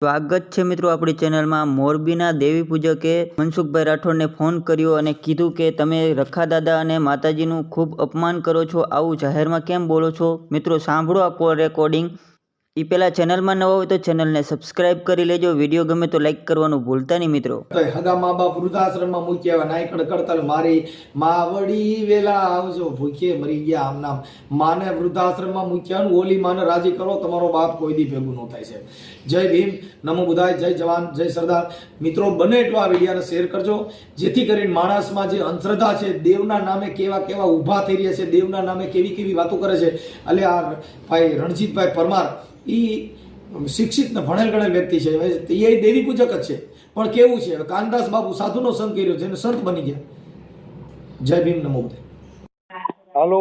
સ્વાગત છે મિત્રો આપણી ચેનલમાં। મોરબીના દેવી પૂજકે મનસુખભાઈ રાઠોડને ફોન કર્યો અને કીધું કે તમે રખા દાદા અને માતાજીનું ખૂબ અપમાન કરો છો, આવું જાહેરમાં કેમ બોલો છો। મિત્રો સાંભળો આ કોલ રેકોર્ડિંગ। એ પહેલાં ચેનલમાં નવા હોય તો ચેનલને સબસ્ક્રાઇબ કરી લેજો, વિડીયો ગમે તો લાઈક કરવાનું ભૂલતા નહીં મિત્રો। હગા મા બાપ વૃદ્ધાશ્રમમાં મૂક્યા નાયકડ કરતલ મારી માવડી વેલા આવજો ભૂખે મરી ગયા આમ નામ માને વૃદ્ધાશ્રમમાં મૂક્યા ઓલી માને રાજી કરો, તમારો બાપ કોઈ દી ભેગું ન થાય છે। જય ભીમ, નમો બુધાય, જય જવાન, જય સરદાર। મિત્રો બને એટલો આ વિડીયોને શેર કરજો, જેથી કરીને માણસમાં જે અંધશ્રદ્ધા છે, દેવના નામે કેવા કેવા ઊભા થઈ રહ્યા છે, દેવના નામે કેવી કેવી વાતો કરે છે। એટલે આ ભાઈ રણજીતભાઈ પરમાર શિક્ષિત ને ભણેલ ગણેલ વ્યક્તિ છે, એ દેવી પૂજક જ છે, પણ કેવું છે કાનદાસ બાપુ સાધુનો સંગ કર્યો છે અને સંત બની ગયા। જય ભીમ, નમો બુદ્ધાય। હાલો,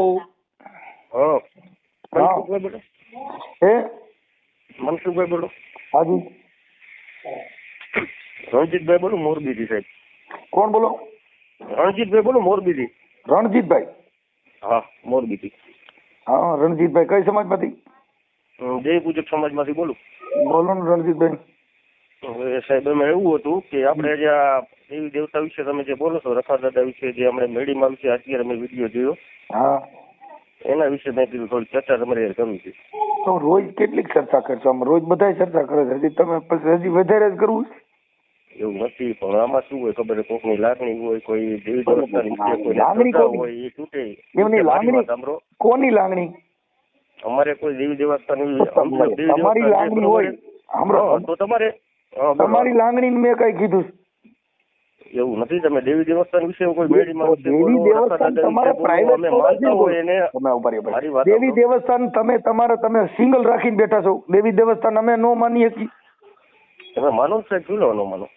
મનસુખભાઈ બોલો। હે મનસુખભાઈ બોલો। હાજી, રણજીતભાઈ બોલો, મોરબીથી સાહેબ। કોણ બોલો? રણજીતભાઈ બોલો, મોરબીથી। રણજીતભાઈ? હા, મોરબીથી। હા, રણજીતભાઈ કઈ સમાજમાંથી? દેવી પૂજક સમાજમાંથી બોલું। બોલો ને રણજીતભાઈ। હવે સાહેબ એમાં એવું હતું કે આપણે જે આ દેવી દેવતા વિશે તમે જે બોલો છો, રખા દાદા વિશે જે આપણે મેડીમાં વિશે અત્યારે મેં વિડીયો જોયો, હા, એના વિશે મેં કીધું થોડી ચર્ચા તમારે યાર કરવી છે। તો રોજ કેટલીક ચર્ચા કરશો? આમ રોજ બધા ચર્ચા કરે છે, હજી તમે પછી હજી વધારે જ કરવું છે? એવું નથી, પણ આમાં શું હોય ખબર, કોઈની લાગણી હોય, કોઈ દેવી દેવતાની કોઈ લાગણી હોય એ તૂટે। એમની લાગણી સાંભળો, કોની લાગણી? અમારે કોઈ દેવી દેવતાની તમારી લાગણી હોય સાંભળો તો તમારે તમારી લાગણી મેં કઈ કીધું? એવું નથી, તમે દેવી દેવસ્થાન વિશે કોઈ મેડીમાં દેવી દેવસ્થાન તમારે પ્રાઇવેટ દેવી દેવસ્થાન તમે સિંગલ રાખીને બેઠા છો। દેવી દેવસ્થાન અમે નો માની શકીએ? તમે માનો સાહેબ, ચૂલો ન માનો?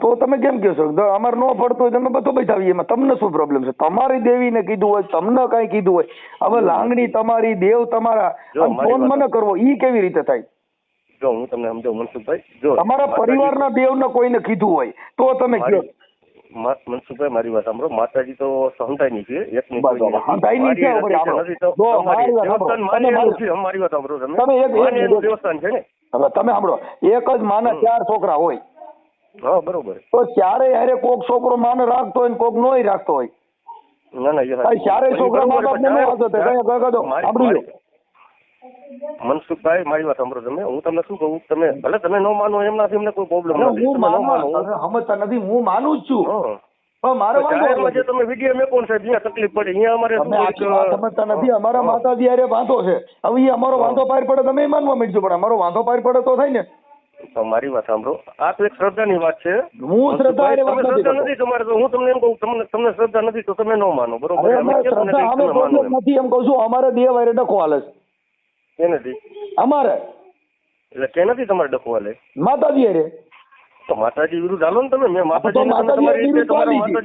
તો તમે કેમ કહો છો અમારે નો પડતો હોય? તમે બધું બતાવીએ, એમાં તમને શું પ્રોબ્લેમ છે? તમારી દેવીને કીધું હોય, તમને કઈ કીધું હોય, હવે લાગણી તમારી, દેવ તમારા, ફોન મને કરવો ઈ કેવી રીતે થાય? જો હું તમને સમજાવું મનસુખભાઈ, જો તમારા પરિવારના દેવને કોઈને કીધું હોય તો તમે કહો। મનસુખભાઈ મારી વાત સાંભળો, માતાજી તો સંતાઈની છે, એકની મારી વાત સાંભળો તમે દેવસ્થાન છે ને, હવે તમે સાંભળો, એક જ માના 4 છોકરા હોય, હા બરોબર, તો ચારે હારે કોક છોકરો માને રાખતો હોય કોક નોય રાખતો હોય। ના ના, ચારે છોકરા મા બાપ ને સાંભળી લો મનસુખભાઈ મારી વાત સાંભળો તમે, હું તમને શું કહું, તમે ભલે તમે ન માનો એમનાથી અમને કોઈ પ્રોબ્લેમ નથી, સમજતા નથી, હું માનું જ છું, પણ મારે જે તમે વિડીયો મેકો સાહેબ અહીંયા તકલીફ પડે, અહીંયા અમારે સમજતા નથી, અમારા માતાજી હારે વાંધો છે, હવે અમારો વાંધો પાર પડે તમે માનવા માંડજો, પણ અમારો વાંધો પાર પડે તો થાય ને। તો મારી વાત સાંભળો, આ તો એક શ્રદ્ધાની વાત છે, હું શ્રદ્ધા નથી તમારે, તો હું તમને એમ કહું, તમને શ્રદ્ધા નથી તો તમે ન માનો, બરોબર નથી એમ કહું છું, અમારે દેવ હારે ડખો હાલે છે। નથી અમારે એટલે કે નથી તમારે ડખો હાલે માતાજી હારે, તો માતાજી વિરુદ્ધ હાલો ને તમે। મેં માતાજી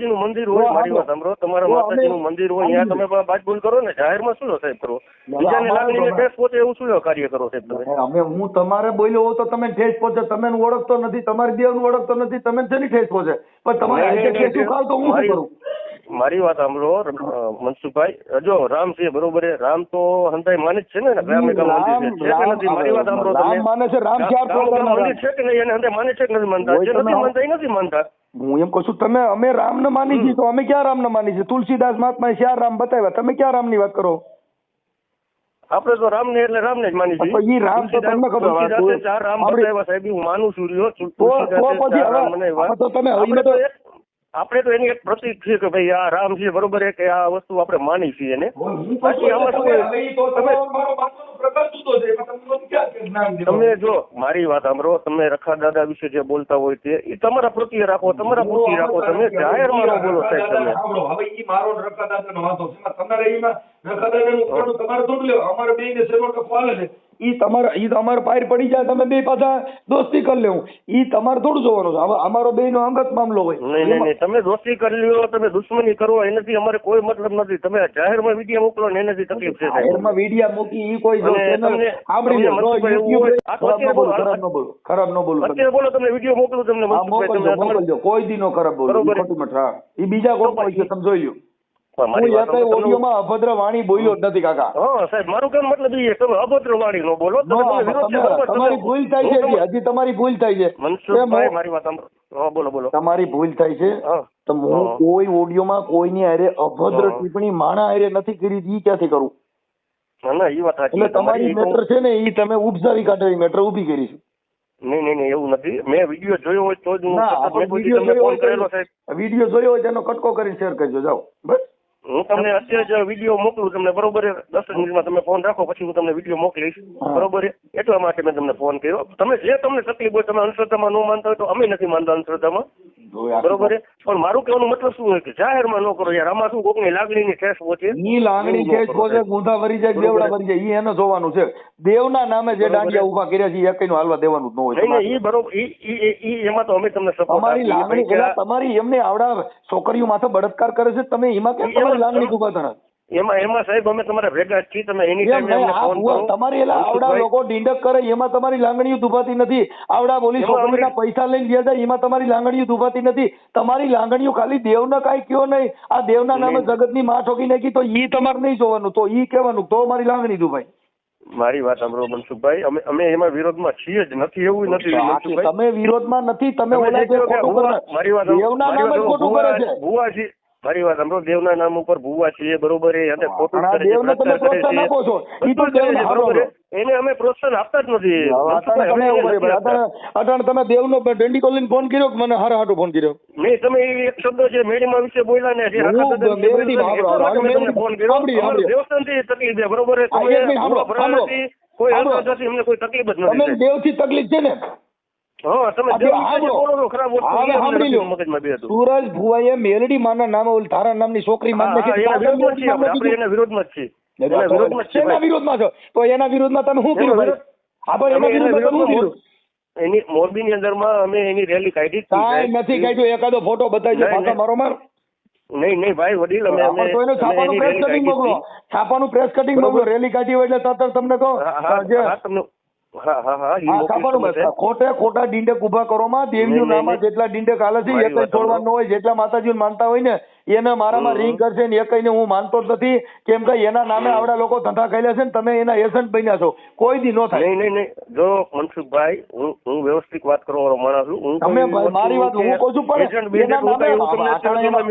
નું મંદિર હોય, મારી વાત સાંભળો, તમારા માતાજી નું મંદિર હોય, અહીંયા તમે બાજબોલ કરો ને, જાહેરમાં શું સાહેબ કરો, બીજાની લાગણીને ઠેસ પહોંચે એવું શું કાર્ય કરો સાહેબ તમે? અમે હું તમારે બોલ્યો હોઉં તો તમે ઠેસ પહોંચે, તમે ઓળખતો નથી, તમારી દેવ નું ઓળખતો નથી, તમે શેની ઠેસ પહોંચે? પણ તમારે મારી વાત સાંભળો મનસુખભાઈ, જો રામ છે બરોબર, રામ તો હંતાઈ માને જ છે ને, રામ એક મંદિર છે નથી? મારી વાત સાંભળો, રામ માને છે, રામ મંદિર છે કે નહીં, એને હંતાઈ માને છે કે નથી માનતા? જે નથી માનતા એ નથી માનતા। હું એમ કહું છું, તમે અમે રામ ને માની છીએ તો અમે ક્યાં રામ ને માની છીએ? તુલસીદાસ મહાત્મા 4 રામ બતાવ્યા, તમે ક્યાં રામ ની વાત કરો? આપડે તો રામ ને એટલે રામ ને જ માની છીએ। રામ તો તમને ખબર 4 રામ બતાવ્યા સાહેબ, હું માનું છું, તો તમે આપણે તો એની એક પ્રતીક છે કે ભાઈ આ રામ છે બરોબર, કે આ વસ્તુ આપણે માની છીએ એને, બાકી આમાં તમે જો મારી વાત સાંભળો, તમે રખા દાદા વિશે જે બોલતા હોય તે એ તમારા પ્રત્યે રાખો, તમારા પૂરતી રાખો, તમે જાહેરમાં ન બોલો સાહેબ તમે। હવે ઈ મારો રખા દાદાનો વાંધો છે, તમારે એમાં રખા દાદાનું તમારે થોડું લેવું, અમારે બેયને સેનો ટકો હાલે છે, ઈ તમારે પાર પડી જાય, તમે બે પાછા દોસ્તી કરી લેવું, ઈ તમારે થોડું જોવાનું છે, હવે અમારો બેયનો અંગત મામલો હોય। નહીં, તમે દોસ્તી કરી લ્યો, તમે દુશ્મની કરો, એનાથી અમારે કોઈ મતલબ નથી, તમે જાહેરમાં વિડીયો મોકલો ને એનાથી તકલીફ છે। જાહેરમાં વિડીયો મૂકી ઈ કોઈ ખરાબ ન બોલો, અત્યારે બોલો, તમને વિડીયો મોકલું, તમને મોકલજો, કોઈ દી નો ખરાબ બોલો, ઈ બીજા કોઈ તમે જોઈ લ્યો। પણ મારી હું વાત એ કઈ સાંભળો, ઓડિયોમાં અભદ્ર વાણી બોલ્યો જ નથી કાકા. હા સાહેબ, મારું કેમ મતલબ એ છે, તમે અભદ્ર વાણી ન બોલો. નો, તમે વિરોધ છે, બરોબર. તમારી ભૂલ થાય છે હજી તમારી ભૂલ થાય છે. મનસુખભાઈ મારી વાત સાંભળો. હા બોલો બોલો. તમારી ભૂલ થાય છે. હા તો હું કોઈ ઓડિયોમાં કોઈની હારે અભદ્ર હા. ટિપ્પણી માણા હારે નથી કરી. ઈ ક્યાંથી કરું? ના એ વાત સાચી એટલે છે તમારી. તમારી મેટર છે ને ઈ તમે ઉપસાવી કાઢેલી મેટર ઊભી કરી છે. નહીં એવું નથી. મેં વિડીયો જોયો હોય તો જ હું ના, સતત આપણે મેં કોઈ દી વિડીયો તમને જોયો ફોન કરેલો હોય સાહેબ. તો વિડીયો જોયો હોય તેનો કટકો કરીને શેર કરજો. જાઓ બસ. હું તમને અત્યારે જ વિડીયો મોકલું તમને, બરોબર છે? 10 મિનિટમાં તમે ફોન રાખો, પછી હું તમને વિડીયો મોકલીશ, બરોબર છે? એટલા માટે મેં તમને ફોન કર્યો. તમે જે તમને તકલીફ હોય, તમે અંધશ્રદ્ધામાં ન માનતા હોય તો અમે નથી માનતા અંધશ્રદ્ધામાં, બરોબર છે? પણ મારું કહેવાનું મતલબ શું હોય કે જાહેરમાં ન કરો યાર. આમાં શું કોકની લાગણીની ઠેસ પહોંચે. ઈ લાગણી ઠેસ પહોંચે, ગુંધા વરી જાય, દેવડા વરી જાય, ઈ એને જોવાનું છે. દેવના નામે જે દાંડિયા ઉભા કર્યા છે એ એકઈનું હાલવા દેવાનું જ ન હોય. નહીં ઈ બરોબર, ઈ એમાં તો અમે તમને સપોર્ટ તમારી લાગણી પેલા તમારી એમને આવડા છોકરીઓ માથે બળાત્કાર કરે છે, તમે એમાં કેમ તમારી લાગણી ઉભા કરો? એમાં સાહેબ અમે તમારા ભેગા જ છીએ. તમે એની એમ ટાઈમે નહીં, અમને ફોન કરો. તમારી એલા આવડા લોકો ડીંડક કરે એમાં તમારી લાગણીઓ દુભાતી નથી. આવડા બોલી છોકરીના પૈસા લઈને ગયા જાય એમાં તમારી લાગણીઓ દુભાતી નથી. તમારી લાગણીઓ ખાલી દેવને કાંઈ કયો નહીં, આ દેવના નામે જગતની માં ઠોકી નાખી તો ઈ તમારે નહીં જોવાનું, તો ઈ કહેવાનું તો મારી લાગણી દુભાઈ. મારી વાત સાંભળો મનસુખભાઈ, અમે એમાં વિરોધમાં છીએ જ નથી, એવું નથી મનસુખભાઈ. તમે વિરોધમાં નથી, તમે ઓલા જે ખોટું કરે મારી વાત દેવના નામે ખોટું કરે છે. ભુવા છે, મારી વાત સાંભળો, દેવના નામ ઉપર ભુવા છીએ, બરોબર છે? અને ખોટું કરે છે, દેવને તમે પ્રોત્સાહન આપો છો, ઈ તો દેવને બરોબર છે? એને અમે પ્રોત્સાહન આપતા જ નથી. અટાણે તમે દેવનો ડંડી કોલીને ફોન કર્યો કે મને હારા હાટું ફોન કર્યો? નહીં, તમે એ એક શબ્દ છે મેડીમાં વિશે બોલ્યા ને, જે ફોન કર્યો દેવસ્થાનથી તકલીફ છે, બરોબર છે? કોઈ અંધશ્રદ્ધાથી અમને કોઈ તકલીફ જ નથી. દેવથી તકલીફ છે ને? હા, તમે ખરાબ મગજમાં બે હતું. સુરજ ભુવાએ મેલડી માના નામે ઓલી તારા નામની છોકરી માન નાખી. આપણે એના વિરોધમાં જ છીએ. એના વિરોધમાં છો તો એના વિરોધમાં તમે શું કર્યું? એના વિરોધમાં એની મોરબીની અંદરમાં અમે એની રેલી કાઢી. કાંઈ નથી કાઢ્યું. એકાદો ફોટો બતાવી પાછા મારો માર. નહીં ભાઈ વડીલ, અમે છાપાનું પ્રેસ કટિંગ મોકલો. છાપાનું પ્રેસ કટિંગ મોકલો. રેલી કાઢી હોય એટલે તરત તમને કહો. ખોટા ડીંડક ઉભા કરો માં. દેવીનું નામ જેટલા ડીંડક હાલે છે એ કઈ છોડવાનું હોય. જેટલા માતાજી માનતા હોય ને એને મારામાં રિંગ કરશે ને એ કઈને હું માનતો જ નથી. કેમ કે એના નામે આવડા લોકો ધંધા ખાઈ છે ને તમે એના એજન્ટ બન્યા છો. કોઈ દી નો થાય. નહીં જો મનસુખભાઈ, હું વ્યવસ્થિત વાત કરવાનો માણસ છું. તમે મારી વાત હું કહું છું પણ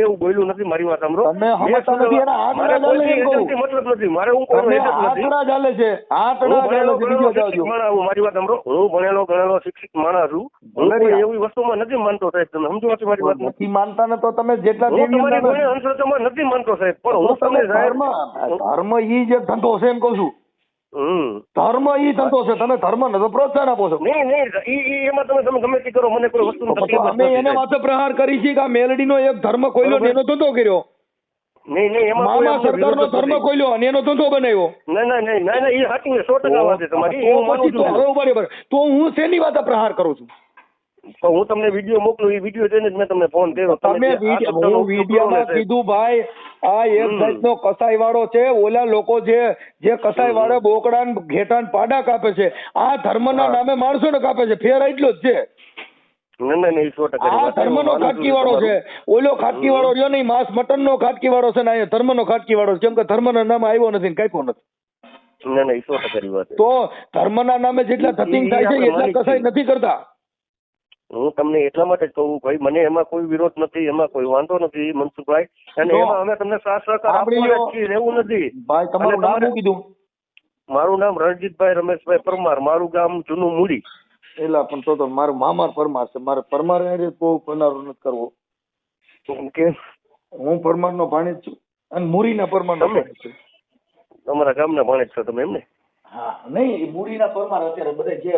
એવું બોલ્યું નથી. મારી વાત સાંભળો, તમે સમજતા નથી. એના આંકડા ચાલે છે મતલબ નથી મારે. હું આંકડા ચાલે છે, આંકડા ચાલે છે. બીજો જાવજો. મારી વાત સાંભળો, હું ભણેલો ગણેલો શિક્ષિત માણસ છું. હું એવી વસ્તુમાં નથી માનતો સાહેબ. તમે સમજો નથી મારી વાત? નથી માનતા ને તો તમે જેટલા અંધશ્રદ્ધામાં નથી માનતો સાહેબ, પણ હું તમને ધર્મ ઈ જે ધંધો છે એમ કઉ છું. ધર્મ ઈ ધંધો છે. તમે ધર્મ ને તો પ્રોત્સાહન આપો છો. નહીં એમાં તમે ગમે તે કરો, મને કોઈ વસ્તુ અમે એને માથે પ્રહાર કરી છે કે આ મેલડીનો એક ધર્મ કોઈલો એનો ધંધો કર્યો. નહીં એમાં મામા સરકારનો ધર્મ કોઈલો અને એનો ધંધો બનાવ્યો. નહીં એ સાચું 100% વાત છે તમારી. બરાબર. તો હું શેની વાતે પ્રહાર કરું છું? હું તમને વિડીયો મોકલું, એ વિડીયો જોઈને જ મેં તમને ફોન કર્યો. તમે વિડીયોમાં કીધું ભાઈ આ એક જાતનો કસાઈ વાળો છે. ઓલા લોકો જે કસાઈ વાળા બોકડા ઘેટાન પાડા કાપે છે, આ ધર્મના નામે માણસો ને કાપે છે. ફેર એટલો જ છે. નહીં 100% આ ધર્મનો ખાટકી વાળો છે. ઓલો ખાટકી વાળો રહ્યો નહીં, માંસ મટન નો ખાટકી વાળો છે ને ધર્મ નો ખાટકી વાળો છે. કેમ કે ધર્મના નામે આવ્યો નથી ને કાપ્યો નથી. નહીં 100% વાત. તો ધર્મના નામે જેટલા ધતિંગ થાય છે એટલા કસાઈ નથી કરતા. હું તમને એટલા માટે જ કહું ભાઈ, મને એમાં કોઈ વિરોધ નથી, એમાં કોઈ વાંધો નથી મનસુખભાઈ. અને એમાં અમે તમને સાથ સહકાર આપવાના છીએ, એવું નથી. ભાઈ તમારું નામ શું કીધું? મારું નામ રણજીતભાઈ રમેશભાઈ પરમાર, મારું ગામ જૂનું મૂડી. એલા પણ તો મારું મામાર પરમાર છે. મારે પરમાર બહુ પનારો નથી કરવો. કે હું પરમાર નો ભાણેજ છું અને મુરીના પરમાર નો ભાણેજ છું. તમારા ગામના ભાણેજ છો તમે? એમને? હા. નહીં, મુરીના પરમાર અત્યારે બધા જે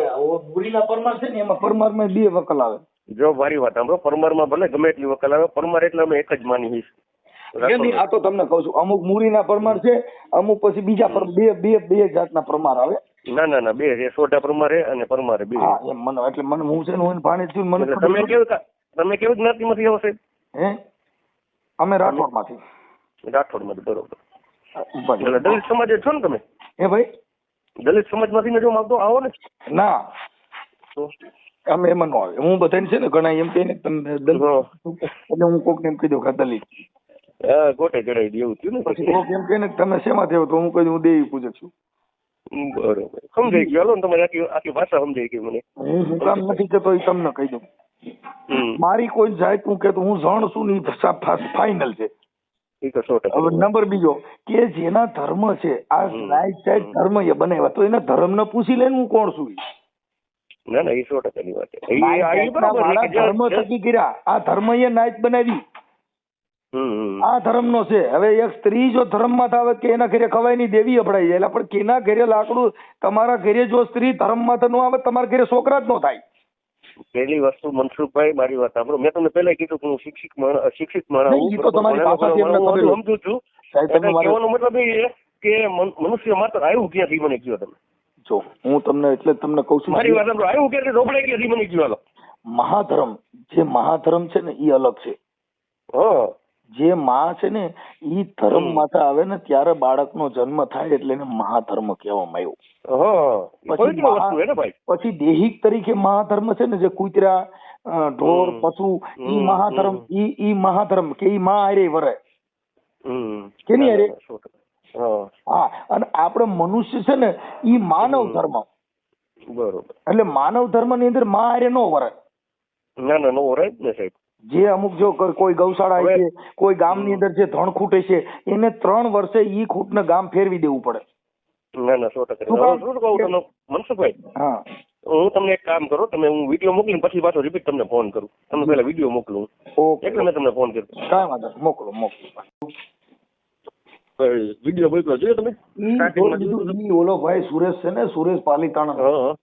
મુરીના પરમાર છે ને એમાં પરમાર માં 2 વકલ આવે. જો મારી વાત સાંભળો, પરમાર માં ભલે ગમે એટલી વકલ આવે, પરમાર એટલે અમે એક જ માની. આ તો તમને કહું છું, અમુક મુરીના પરમાર છે, અમુક પછી બીજા બે જાતના પરમાર આવે. ના 2 છે, સોઢા પરમારે અને પરમારે 2. હા એમ મને એટલે મને હું છે ને હું ભાણેજ છું. મને તમે કેવી જ્ઞાતિમાંથી આવો સાહેબ? હે અમે રાઠોડ માંથી. રાઠોડ માંથી, બરોબર. દલિત સમાજ છો ને તમે? હે ભાઈ દલિત સમાજ માંથી જો માંગતો આવો ને? ના અમે એમાં નો આવે. હું બધાને છે ને ઘણા એમ કહે ને તમે દલિત એટલે હું કોક ને એમ કહી દઉં કે દલિત. હા ગોટે ચડાવી દે એવું થયું ને પછી કોક એમ કહે ને કે તમે શેમાં થયો, તો હું કહી દઉં હું દેવી પૂજક છું. બરોબર સમજાઈ ગયું. હાલો ને તમારી આખી ભાષા સમજાઈ ગઈ મને. હું કામ નથી કેતો એ તમને કહી દઉં. હમ મારી કોઈ જાત હું કેતો હું જણ છું ને ફાઇનલ છે. એ તો 100%. હવે નંબર બીજો કે જેના ધર્મ છે આ રાઈટ સાઈડ ધર્મ એ બનાવ્યા તો એના ધર્મ ને પૂછી લે હું કોણ છું. ના ના એ 100% ની વાત છે. એ બરાબર મારા છે કે ધર્મ થકી કર્યા આ ધર્મ એ નાઈટ બનાવી આ ધર્મ નો છે. હવે એક સ્ત્રી જો ધર્મ માં આવે કે એના ઘરે ખવાય ની દેવી અપડાઈ જાય, પણ કેના ઘરે લાકડું તમારા ઘરે જો સ્ત્રી ધર્મ માં ન આવે તમારા ઘરે છોકરા જ ન થાય. પહેલી વસ્તુ મનસુખભાઈ મારી વાત સાંભળો, મેં તમને પહેલા કીધું કે હું શિક્ષિત માણસ નહીં, ઈ તો તમારી ભાષાથી એમને ખબર છે. સમજુ છું. સાહેબ, તમે મારે- કહેવાનો મતલબ એ કે મનુષ્ય માત્ર આવ્યું ક્યાંથી મને કહ્યો તમે. જો હું તમને એટલે જ તમને કઉ છું મારી વાત સાંભળો, આવ્યું ક્યાંથી રોપડે ક્યાંથી મને કહ્યો. હાલો મહાધર્મ જે મહાધર્મ છે ને એ અલગ છે. હા જે માં છે ને ઈ ધર્મ માથે આવે ને ત્યારે બાળકનો જન્મ થાય એટલે એને મહાધર્મ કહેવામાં આવ્યું. હા પવિત્ર વસ્તુ છે ને ભાઈ. પછી દેહિક તરીકે મહાધર્મ છે ને જે કૂતરા ઢોર પશુ ઈ મહાધર્મ ઈ મહાધર્મ કે ઈ માં આરે વરે કે નહીં અરે. હા અને આપણે મનુષ્ય છે ને ઈ માનવ ધર્મ. બરોબર. એટલે માનવ ધર્મ ની અંદર માં આરે નો વરે. ના ના નો વરે જ ને સાહેબ. જે અમુક જો કોઈ ગૌશાળા છે કોઈ ગામની અંદર જે ધણ ખૂટે છે એને 3 વર્ષે ઈ ખૂટને ગામ ફેરવી દેવું પડે. ના ના 100%. શું કહું તમને મનસુખભાઈ, હા હું તમને એક કામ કરો, તમે હું વિડીયો મોકલીને પછી પાછો રિપીટ તમને ફોન કરું. તમે પહેલા વિડીયો મોકલું એટલે મેં તમને ફોન કર્યો. કાંઈ વાંધો નહીં, મોકલો. વિડીયો મોકલો જોયો તમે ઈ ઓલો ભાઈ સુરેશ છે ને, સુરેશ પાલીતાણા,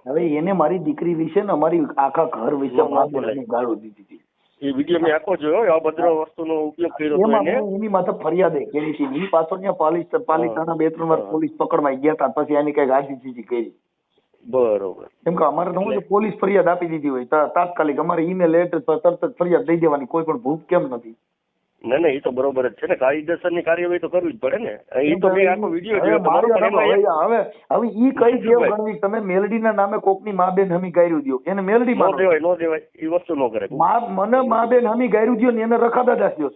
હવે એને મારી દીકરી વિશે ને અમારી આખા ઘર વિશે ગાળો દીધી હતી. એ વિડીયો મેં આખો જોયો. અભદ્ર વસ્તુનો ઉપયોગ કર્યો હતો એને. એની માથે ફરિયાદ કરી હતી. ઈ પાછો ત્યાં પાલીતાણા 2-3 વાર પોલીસ પકડવા ગયા હતા, પછી આની કઈક આજીજી કરી. બરોબર. કેમ કે અમારે તો પોલીસ ફરિયાદ આપી દીધી હોય તાત્કાલિક, અમારે ઈમેલ એડ્રેસ પર તરત જ ફરિયાદ દઈ દેવાની, કોઈ પણ ભૂખ કેમ નથી. ના ના એ તો બરોબર જ છે ને, કાયદેસરની કાર્યવાહી તો કરવી જ પડે ને. એ તો મેં આખો વિડીયો જોયો તમારો. હવે ઈ કઈ દેવ ગણવી તમે મેલડીના નામે કોકની મા બેન હમી ગાયરું દો એને મેલડી નો દેવાય એ વસ્તુ નો કરે. મને મા બેન હમી ગાયરું દો ને એને રખાદા દાસ્યો.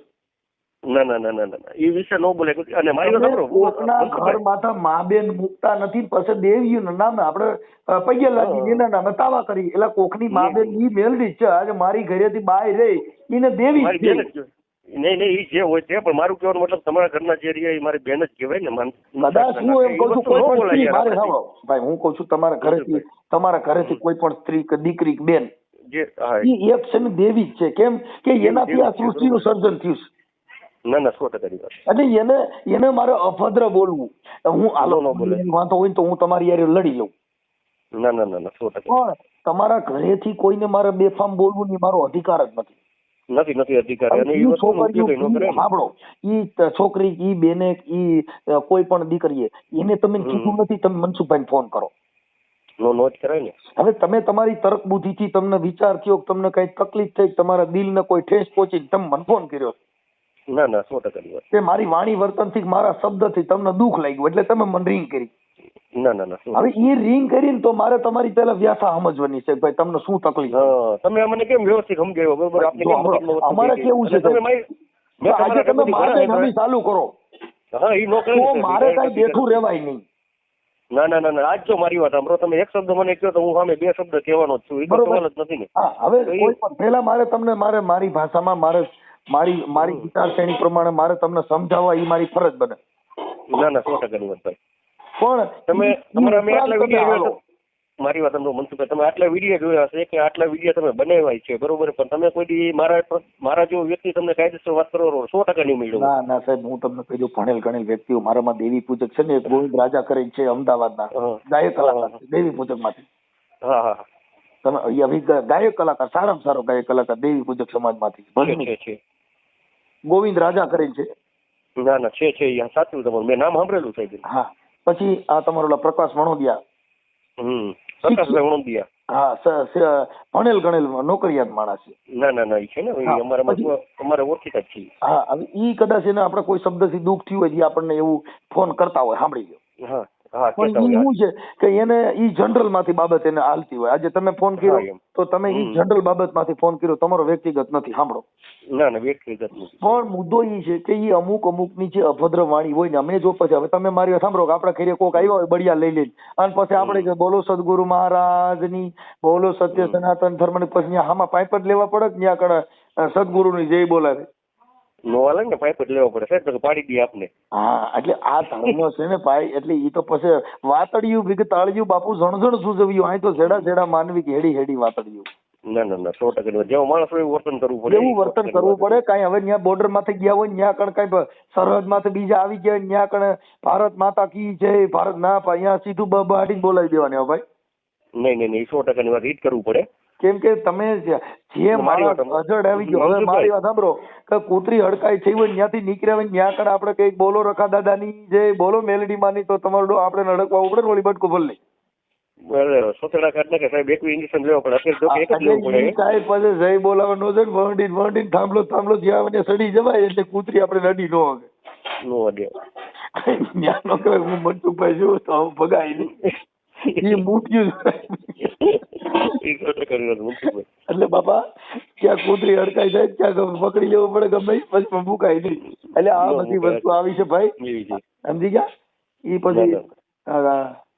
ના ના ના ના ના એ વિશે નો બોલે. અને મારી કોકના ઘર માથા મા બેન મુકતા નથી, પછી દેવીઓના નામે આપણે પૈયા લાગી એના નામે તાવા કરી એટલે કોકની મા બેન ઈ મેલડી છે. આજે મારી ઘરેથી બાય રહી એને દેવી છે. નહીં એ જે હોય તે, પણ મારું કહેવાનો મતલબ તમારા ઘરના જે રહ્યા એ મારી બેન જ કહેવાય ને. કદાચ હું એમ કહું છું કોઈ પણ સ્ત્રી મારે સાંભળો ભાઈ, હું કહું છું તમારા ઘરેથી કોઈ પણ સ્ત્રી કે દીકરી કે બેન ઈ એક છે ને દેવી જ છે. કેમ કે એનાથી આ સૃષ્ટિનું સર્જન થયું છે. ના ના 100% વાત. એટલે એને મારે અભદ્ર બોલવું, હું વાંધો હોય તો હું તમારી યારે લડી લઉં. ના ના ના 100%. પણ તમારા ઘરેથી કોઈને મારે બેફામ બોલવું ની મારો અધિકાર જ નથી. નથી અધિકાર. અને એ વસ્તુ સાંભળો, ઈ છોકરી ઈ બેને ઈ કોઈ પણ દીકરીએ એને તમે કીધું નથી તમે મનસુખભાઈ ફોન કરો. નો જ કરાય ને. હવે તમે તમારી તર્ક બુદ્ધિથી તમને વિચાર થયો તમને કઈ તકલીફ થઈ, તમારા દિલને કોઈ ઠેસ પહોંચી, તમે મને ફોન કર્યો. ના ના 100% વાત. તે મારી વાણી વર્તનથી મારા શબ્દથી તમને દુઃખ લાગ્યું એટલે તમે મને રિંગ કરી. ના ના ના. હવે એ રિંગ કરીને તો મારે તમારી પહેલા વ્યાસા સમજવાની છે ભાઈ તમને શું તકલીફ. તમે અમને કેમ વ્યવસ્થિત સમજાવ્યો બરોબર. અમારે કેવું છે તમે ચાલુ કરો. હા એ નો કરે. મારે કઈ બેઠું રહેવાય નહીં. ના ના ના આજ જો મારી વાત સાંભળો, તમે એક શબ્દ મને કહો તો હું સામે 2 શબ્દ કહેવાનો જ છું. એ સવાલ જ નથી ને. હા હવે પેલા મારે તમને મારી ભાષામાં મારી વિચારશ્રેણી પ્રમાણે મારે તમને સમજાવવા એ મારી ફરજ બને. ના ના 100% ની વાત ભાઈ. પણ તમે તમારા મેં આટલા વિડીયો મારી વાત સમજો મનસુખભાઈ, તમે આટલા વિડીયો જોયા હશે કે આટલા વિડીયો તમે બનાવ્યા છે બરોબર, પણ તમે કોઈ દી મારા જેવો વ્યક્તિ તમને કાયદેસર વાત કરો 100% નહીં મળ્યો. ના ના સાહેબ, હું તમને કહી દઉં ભણેલ ગણેલ વ્યક્તિઓ મારામાં દેવી પૂજક છે ને, એક ગોવિંદ રાજા કરીને છે અમદાવાદના ગાયક કલાકાર દેવી પૂજક માંથી. હા હા તમે અહીંયા ગાયક કલાકાર સારામાં સારો ગાયક કલાકાર દેવી પૂજક સમાજ માંથી ગોવિંદ રાજા કરીને છે. ના ના છે સાચું તમારું, મેં નામ સાંભળેલું છે. હા પછી આ તમારો પ્રકાશ વણોદિયા, પ્રકાશભાઈ વણોદિયા, હા ભણેલ ગણેલ નોકરિયાત માણસ છે. ના ના ના એ છે ને અમારે ઓળખીતા જ છીએ. હા હવે ઈ કદાચ એને આપણે કોઈ શબ્દથી દુઃખ થયું હોય આપણને એવું ફોન કરતા હોય સાંભળી લો. હા હા, પણ કહેતા ઈ હોય. શું છે કે એને ઈ જનરલ માંથી બાબત એને હાલતી હોય. આજે તમે ફોન કર્યો હા, એમ. તો તમે ઈ જનરલ બાબત માંથી ફોન કર્યો, તમારો વ્યક્તિગત નથી. સાંભળો, ના વ્યક્તિગત નથી. પણ મુદ્દો ઈ છે કે ઈ અમુકની જે અભદ્ર વાણી હોય ને, અમે જો પછી હવે તમે મારી વાત સાંભળો કે આપણા ઘરે કોક આવ્યો હોય બળિયા લઈ લઈને, અને પછી આપણે કે બોલો સદગુરુ મહારાજની, બોલો સત્ય સનાતન ધર્મ ની, પછી આમાં પાઇપ જ લેવા પડે કે ત્યાં કણ સદગુરુની જય બોલાવે? નો હાલે ને, પાઇપ જ લેવો પડે સાહેબ, તો પાડી દઈએ આપને. હા, એટલે આ ધર્મ છે ને ભાઈ, એટલે ઈ તો પછી વાતડિયું ભીગ તાળિયું બાપુ જણજણ સુજવ્યું. અહીં તો જેડા જેડા માનવી કે હેડી હેડી વાતડિયું. ના 100% જેવો માણસ હોય એવું વર્તન કરવું પડે. એવું વર્તન કરવું પડે. કાંઈ હવે ત્યાં બોર્ડર માંથી ગયા હોય ત્યાં કણ કઈ સરહદ માંથી બીજા આવી ગયા હોય ત્યાં કણ ભારત માતા કી જય, ભારત ના પાય, અહીંયા સીધું બહાટી બોલાવી દેવાની. હો ભાઈ, નહીં 100% વાત ઈ જ કરવું પડે. કેમ કે તમે જે માણસ અજડ આવી ગયો. હવે મારી વાત સાંભળો કે કૂતરી હડકાઈ થઈ હોય ત્યાંથી નીકળ્યા હોય ત્યાં કણ આપણે કઈક બોલો રખા દાદાની જય, બોલો મેલડી માની, તો તમારું આપણે નડકવા ઉપડે ને ઓલી બટકું ભલે સોતેડા કાઢ નાખે સાહેબ, એકલું ઇન્જેક્શન લેવા પડે. અત્યારે એક જ લેવું પડે. સાહેબ પછી જય બોલાવે નો છે ને વંડી થાંભલો થાંભલો જ્યાં સડી જવાય એટલે કૂતરી આપણે નડી નો હવે નો વાગે ત્યાં નો કહેવાય હું મનસુખભાઈ છું તો હું ભગાઈ નહીં. એ મૂક્યું એટલે બાપા ક્યાં કૂતરી અડકાઈ જાય ક્યાં પકડી લેવું પડે ગમે પછી મૂકાય નહીં. એટલે આ બધી વસ્તુ આવી છે ભાઈ, સમજી ગયા? એ પછી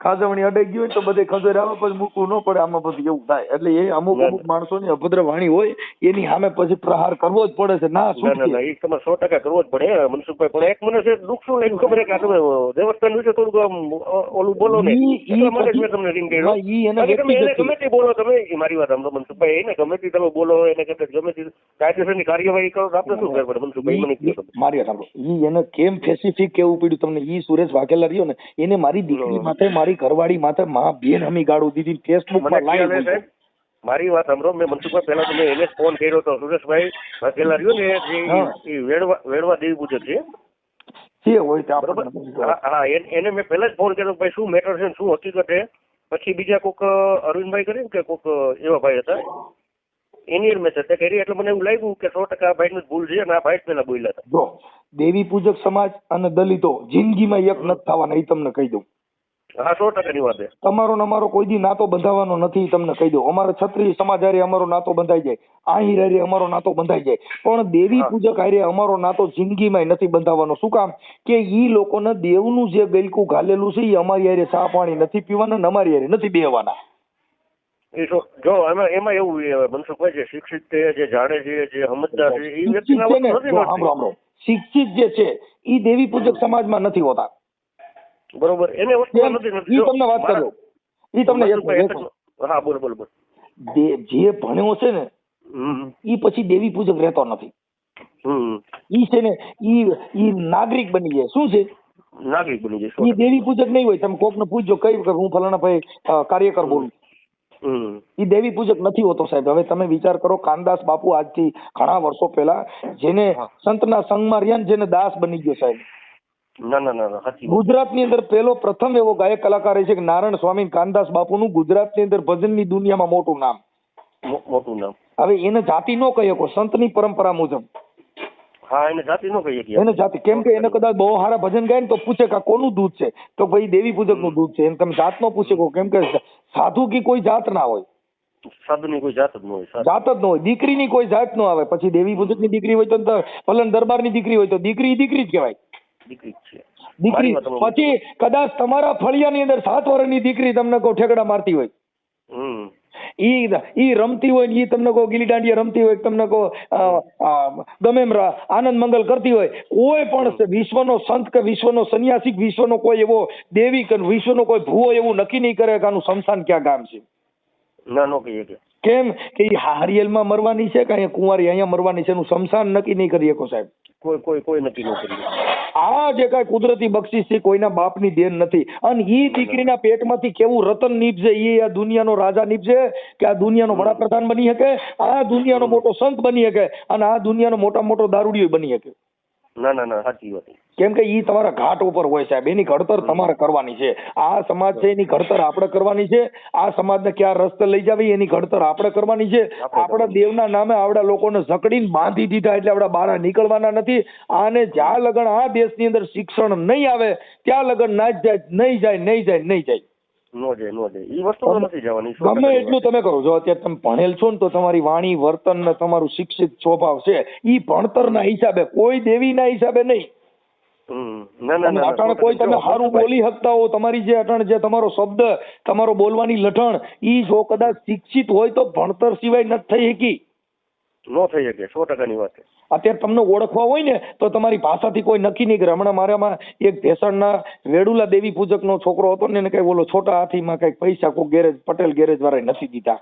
ખાજવણી અડાઈ ગયું હોય તો બધે ખબર આવે પછી મૂકવું ન પડે. આમાં પછી એવું થાય. એટલે એ અમુક માણસોની અભદ્ર વાણી હોય એની સામે પછી પ્રહાર કરવો જ પડે છે. ના શું એ તમારે 100% કરવો જ પડે મનસુખભાઈ. પણ એક મને છે દુઃખ શું લાગ્યું ખબર કે તમે દેવસ્થાન વિશે થોડુંક ઓલું બોલો ને, એટલા માટે જ મેં તમને રિંગ કર્યો. તમે એને ગમે તે બોલો, તમે મારી વાત સાંભળો મનસુખભાઈ, એને ગમે તે તમે બોલો, એને ગમે તે કાયદેસરની કાર્યવાહી કરો તો આપણે શું ખબર પડે મનસુખભાઈ? મને કહો તમે. મારી વાત સાંભળો, ઈ એને કેમ સ્પેસિફિક કેવું પડ્યું તમને? ઈ સુરેશ વાઘેલા રહ્યો ને, એને મારી દીકરી માથે, મારી ઘરવાળી માથે માં બેન હમી ગાળું દીધી ફેસબુક પર લાઈવ. મારી વાત સાંભળો, મેં મનસુખભાઈ પહેલા તો મેં એને ફોન કર્યો હતો. સુરેશભાઈ વાઘેલા રહ્યો ને એ વેડવા દેવી પૂજક છે. હા, એને મેં પહેલા જ ફોન કર્યો ભાઈ શું મેટર છે શું હકીકત છે. પછી બીજા કોક અરવિંદભાઈ કરીને કે કોક એવા ભાઈ હતા એની મેં ચર્ચા કરી. એટલે મને એવું લાગ્યું કે 100% ભાઈ નું ભૂલ છે અને આ ભાઈ પેલા બોલ્યા હતા. જો દેવી પૂજક સમાજ અને દલિતો જિંદગીમાં એક નથી થવાના, એ તમને કહી દઉં. હા 100% ની વાત છે. તમારો ને અમારો કોઈ દી નાતો બંધાવાનો નથી, તમને કહી દઉં. અમારે ક્ષત્રિય સમાજ હારે અમારો નાતો બંધાઈ જાય, આહિર હારે અમારો નાતો બંધાઈ જાય, પણ દેવી પૂજક હારે અમારો નાતો જિંદગીમાં નથી બંધાવાનો. શું કામ? કે ઈ લોકોને દેવનું જે ગલકું ઘાલેલું છે એ અમારી હારે ચા પાણી નથી પીવાના ને અમારી હારે નથી બેહવાના. જો એમાં એવું મનસુખભાઈ જે શિક્ષિત છે, જે જાણે છે, જે સમજદાર છે એ વ્યક્તિ શિક્ષિત જે છે એ દેવી પૂજક સમાજમાં નથી હોતા. બરોબર, એને વસ્તુ નથી. ઈ તમને વાત કરો, ઈ તમને હા બોલો. જે ભણ્યો છે ને ઈ પછી દેવી પૂજક રહેતો નથી. ઈ છે ને ઈ નાગરિક બની જાય. શું છે? નાગરિક બની જાય. ઈ દેવી પૂજક નહીં હોય. તમે કોક ને પૂછજો કઈ હું ફલાણા ભાઈ કાર્યકર બોલું. ઈ દેવી પૂજક નથી હોતો સાહેબ. હવે તમે વિચાર કરો, કાનદાસ બાપુ આજથી ઘણા વર્ષો પહેલા જેને સંતના સંગમાં રહ્યા ને જેને દાસ બની ગયો સાહેબ. ના ગુજરાતની અંદર પ્રથમ એવો ગાયક કલાકાર છે કે નારાયણ સ્વામી કાનદાસ બાપુનું ગુજરાતની અંદર ભજનની દુનિયામાં મોટું નામ. હવે એને જાતિ નો કહી શકો સંતની પરંપરા મુજબ. હા, એને જાતિ નો કહીએ. એને જાતિ કેમ કે એને કદાચ બહુ સારા ભજન ગાય ને તો પૂછે કે કોનું દૂધ છે, તો ભાઈ દેવી પૂજક નું દૂધ છે. એને તમે જાત નો પૂછે કેમ કે સાધુ કી કોઈ જાત ના હોય. સાધુની કોઈ જાત જ ન હોય. જાત જ ન હોય. દીકરીની કોઈ જાત ન આવે. પછી દેવી પૂજક ની દીકરી હોય તો ભલન દરબારની દીકરી હોય તો દીકરી જ કહેવાય. દીકરી પછી કદાચ તમારા ફળિયાની અંદર 7 વર્ષની દીકરી તમને કોઈ ઠેકડા મારતી હોય, ઈ રમતી હોય ને ઈ તમને કોઈ ગીલી દાંડિયા રમતી હોય, તમને કોઈ ગમે એમ આનંદ મંગલ કરતી હોય, કોઈ પણ વિશ્વનો સંત કે વિશ્વનો સંન્યાસી વિશ્વનો કોઈ એવો દેવી કે વિશ્વનો કોઈ ભૂવો એવું નક્કી નહીં કરે કે આનું શમશાન ક્યાં ગામ છે. ના નો કહીએ. કેમ કે ઈ હારિયેલમાં મરવાની છે કે અહીંયા કુંવારી અહીંયા મરવાની છે એનું શમશાન નક્કી નહીં કરી શકો સાહેબ. કોઈ નક્કી ન કરી. આ જે કઈ કુદરતી બક્ષિસ છે કોઈના બાપની દેન નથી. અને ઈ દીકરીના પેટમાંથી કેવું રતન નીપજે, એ આ દુનિયાનો રાજા નીપજે કે આ દુનિયાનો વડાપ્રધાન બની શકે, આ દુનિયાનો મોટો સંત બની શકે અને આ દુનિયાનો મોટા મોટો દારૂડિયો બની શકે. ના ના ના સાચી વાત. કેમ કે ઈ તમારા ઘાટ ઉપર હોય સાહેબ, એની ઘડતર તમારે કરવાની છે. આ સમાજ છે એની ઘડતર આપણે કરવાની છે. આ સમાજને ક્યાં રસ્તે લઈ જાવી એની ઘડતર આપણે કરવાની છે. આપણા દેવના નામે આવડા લોકોને જકડીને બાંધી દીધા એટલે આપડા બહાર નીકળવાના નથી. આને જ્યાં લગન આ દેશની અંદર શિક્ષણ નહીં આવે ત્યાં લગન ના જ જાય, નહીં જાય, નહીં જાય, નહીં જાય. નો જાય ઈ વસ્તુ તો નથી જવાની. ગમે એટલું તમે કરો છો, અત્યારે તમે ભણેલ છો ને તો તમારી વાણી વર્તન ને તમારું શિક્ષિત સ્વભાવ છે ઈ ભણતરના હિસાબે, કોઈ દેવીના હિસાબે નહીં. અટાણે કોઈ તમે સારું બોલી શકતા હો, તમારી જે અટાણે જે તમારો શબ્દ, તમારો બોલવાની લઠણ, ઈ જો કદાચ શિક્ષિત હોય તો ભણતર સિવાય નથી થઈ શકી. નો થઈ શકે, 100%ની વાત. અત્યારે તમને ઓળખવા હોય ને તો તમારી ભાષાથી કોઈ નક્કી નહીં કરે. હમણાં મારામાં એક ભેસાણના વેડુલા દેવી પૂજક નો છોકરો હતો ને, એને કઈ બોલો છોટા હાથીમાં કઈક પૈસા કોઈ ગેરેજ પટેલ ગેરેજ વાળા નથી દીધા.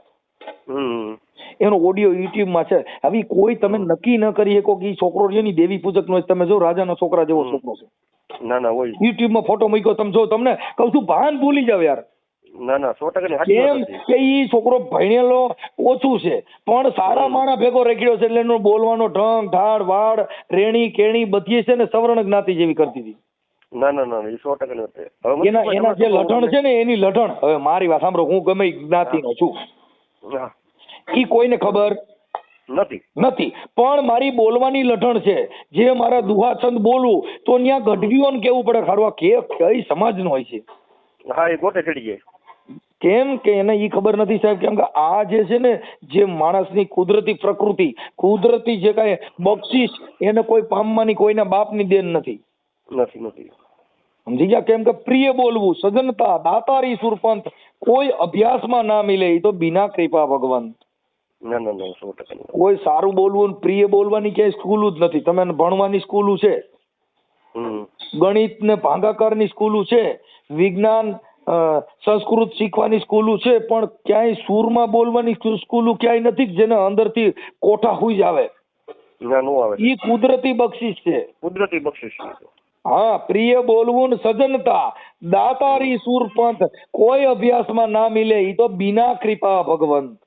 એનો ઓડિયો યુટ્યુબ માં છે. હવે કોઈ તમે નક્કી ન કરી શકો કે છોકરો છે ની દેવી પૂજક નો, તમે જો રાજાના છોકરા જેવો છોકરો છે. ના ના હોય. યુટ્યુબ માં ફોટો મૂક્યો, તમે જો, તમને કહું છું ભાન ભૂલી જાવ યાર. ના ના 100%. કેમ કે ઈ છોકરો ભણેલો ઓછું છે પણ સારા માણસ ભેગો રેખડ્યો છે એટલે એનો બોલવાનો ઢંગ, ઢાળ, વાળ, રેણી કેણી બધી છે ને સવર્ણ જ્ઞાતિ જેવી કરતી હતી. ના ના ના એ 100%. એના જે લઢણ છે ને એની લઢણ, હવે મારી વાત સાંભળો, હું ગમે જ્ઞાતિનો છું, ઈ કોઈને ખબર નથી પણ મારી બોલવાની લઢણ છે. જે મારા દુહા છંદ બોલું તો ત્યાં ગઢવીઓને કેવું પડે, ખાડવા કે કઈ સમાજનો હોય છે. હા એ ગોટે ચડી જાય. કેમ કે એને ઈ ખબર નથી સાહેબ, કેમ કે આ જે છે ને જે માણસની કુદરતી પ્રકૃતિ, કુદરતી જે કાંઈ બક્ષિસ, એને કોઈ પામવાની કોઈના બાપની દેન નથી. સમજી ગયા? કેમ કે પ્રિય બોલવું, સજનતા, દાતારી સુરપંથ કોઈ અભ્યાસમાં ના મિલે, એ તો બિના કૃપા ભગવંત. ના ના ના 100%. કોઈ સારું બોલવું, પ્રિય બોલવાની ક્યાંય સ્કૂલ જ નથી. તમે ભણવાની સ્કૂલો છે, ગણિત ને ભાગાકારની સ્કૂલો છે, વિજ્ઞાન સંસ્કૃત શીખવાની સ્કૂલો છે, પણ ક્યાંય સૂરમાં બોલવાની સ્કૂલો ક્યાંય નથી જેને અંદરથી કોઠા હુઈ જ આવે. ઈ કુદરતી બક્ષિસ છે. કુદરતી બક્ષિસ. હા, પ્રિય બોલવું ને સજનતા, દાતારી સુરપંથ કોઈ અભ્યાસમાં ના મિલે, ઈ તો બિના કૃપા ભગવંત.